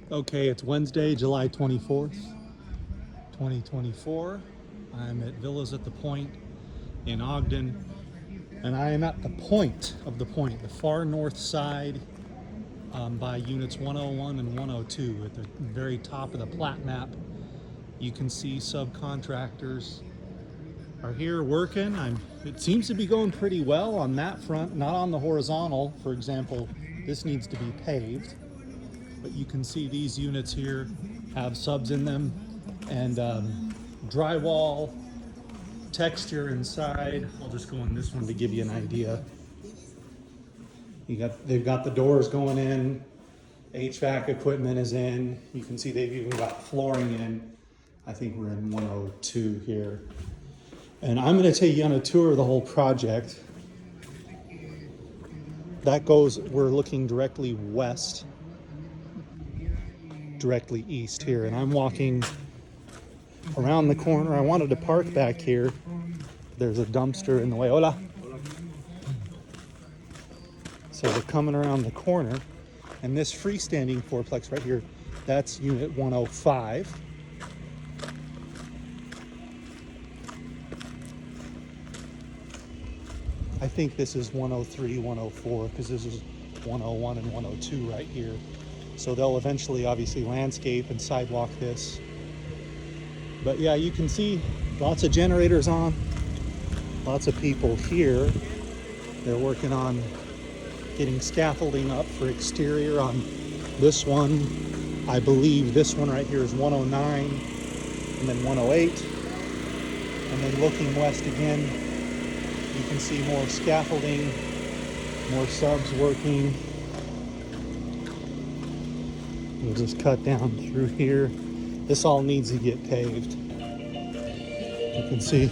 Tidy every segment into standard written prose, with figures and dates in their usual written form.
Okay, it's Wednesday, July 24th, 2024. I'm at Villas at the Pointe in Ogden, and I am at the point of the Pointe, the far north side by units 101 and 102 at the very top of the plat map. You can see subcontractors are here working. It seems to be going pretty well on that front, not on the horizontal. For example, this needs to be paved. But you can see these units here have subs in them and drywall texture inside. I'll just go in this one to give you an idea. They've got the doors going in, HVAC equipment is in. You can see they've even got flooring in. I think we're in 102 here. And I'm going to take you on a tour of the whole project. We're looking directly west, directly east here, and I'm walking around the corner. I wanted to park back here. There's a dumpster in the way. Hola. So we're coming around the corner, and this freestanding fourplex right here, that's unit 105. I think this is 103, 104, because this is 101 and 102 right here. So they'll eventually obviously landscape and sidewalk this. But yeah, you can see lots of generators on, lots of people here. They're working on getting scaffolding up for exterior on this one. I believe this one right here is 109 and then 108. And then looking west again, you can see more scaffolding, more subs working. We'll just cut down through here. This all needs to get paved. You can see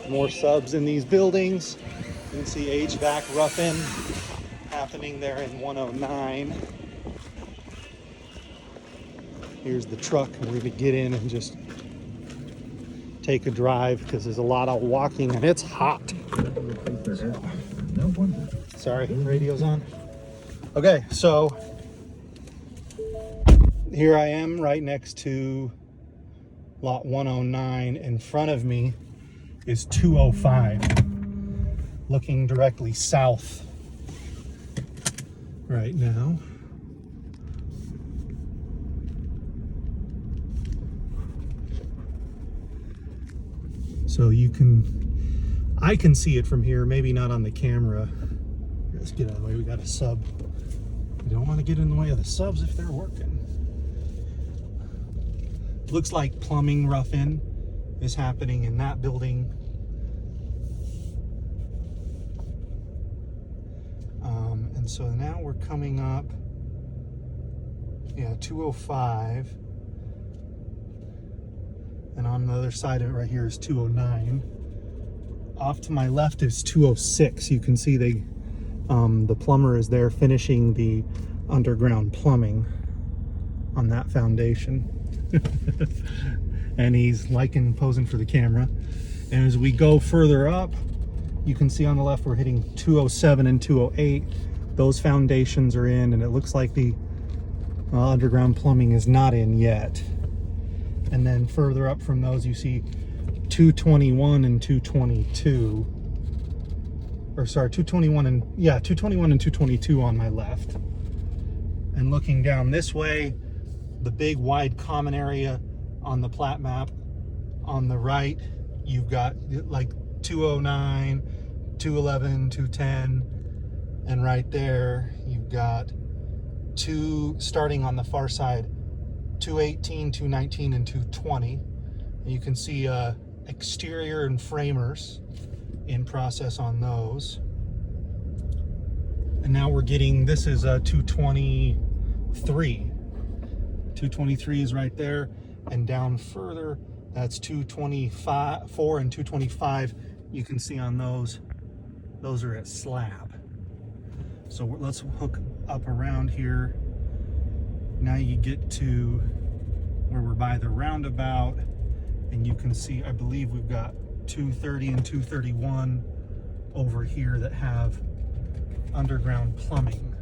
more subs in these buildings. You can see HVAC roughing happening there in 109. Here's the truck. We're going to get in and just take a drive because there's a lot of walking and it's hot. Sorry, radio's on. Okay, so here I am right next to lot 109. In front of me is 205, looking directly south right now. So I can see it from here, maybe not on the camera. Let's get out of the way, we got a sub. We don't want to get in the way of the subs if they're working. Looks like plumbing rough-in is happening in that building. And so now we're coming up, 205. And on the other side of it right here is 209. Off to my left is 206. You can see the plumber is there finishing the underground plumbing on that foundation. And he's posing for the camera. And as we go further up, you can see on the left we're hitting 207 and 208. Those foundations are in, and it looks like the underground plumbing is not in yet. And then further up from those you see 221 and 222. Or sorry, 221 and 222 on my left. And looking down this way, the big wide common area on the plat map on the right, you've got like 209, 211, 210, and right there you've got starting on the far side, 218, 219, and 220. And you can see exterior and framers in process on those. And now we're getting, this is 223. 223 is right there, and down further, that's 224 and 225. You can see on those are at slab. So let's hook up around here. Now you get to where we're by the roundabout, and you can see, I believe we've got 230 and 231 over here that have underground plumbing.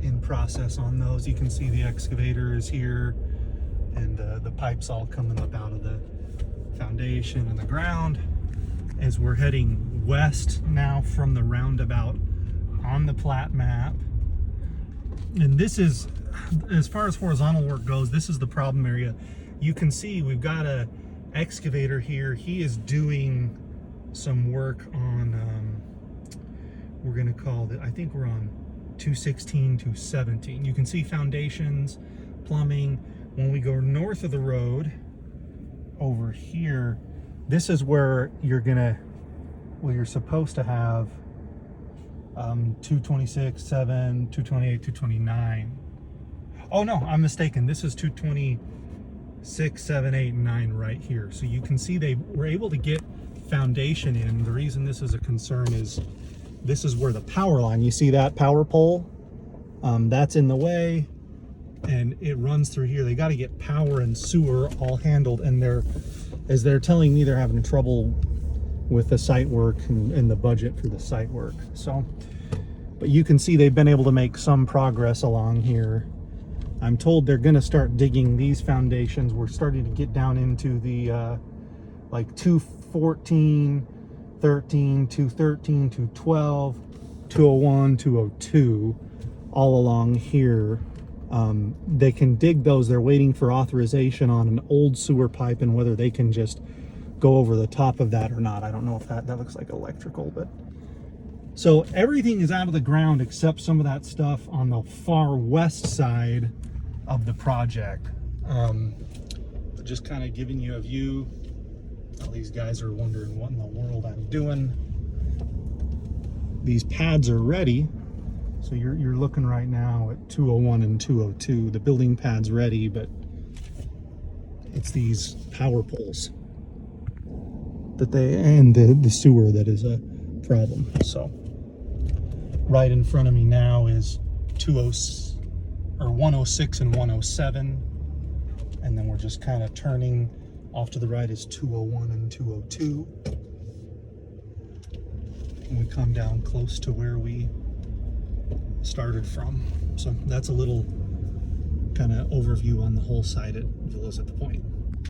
in process on those. You can see the excavator is here, and the pipes all coming up out of the foundation and the ground as we're heading west now from the roundabout on the plat map. And this is, as far as horizontal work goes, this is the problem area. You can see we've got a excavator here. He is doing some work on, we're gonna call it, I think we're on 216, 217. You can see foundations, plumbing. When we go north of the road over here, this is where you're gonna, well, you're supposed to have 226, 7, 228, 229. Oh no, I'm mistaken. This is 226, 7, 8, and 9 right here. So you can see they were able to get foundation in. The reason this is a concern is this is where the power line, you see that power pole? That's in the way, and it runs through here. They got to get power and sewer all handled, and they're telling me they're having trouble with the site work and the budget for the site work. So, but you can see they've been able to make some progress along here. I'm told they're going to start digging these foundations. We're starting to get down into the like 214, 13, 213, 212, 201, 202, all along here. They can dig those. They're waiting for authorization on an old sewer pipe and whether they can just go over the top of that or not. I don't know if that looks like electrical, but so everything is out of the ground except some of that stuff on the far west side of the project. Just kind of giving you a view. All these guys are wondering what in the world I'm doing. These pads are ready. So you're looking right now at 201 and 202. The building pad's ready, but it's these power poles that and the sewer that is a problem. So right in front of me now is 106 and 107, and then we're just kind of turning off to the right is 201 and 202, and we come down close to where we started from. So that's a little kind of overview on the whole site at Villas at the Point.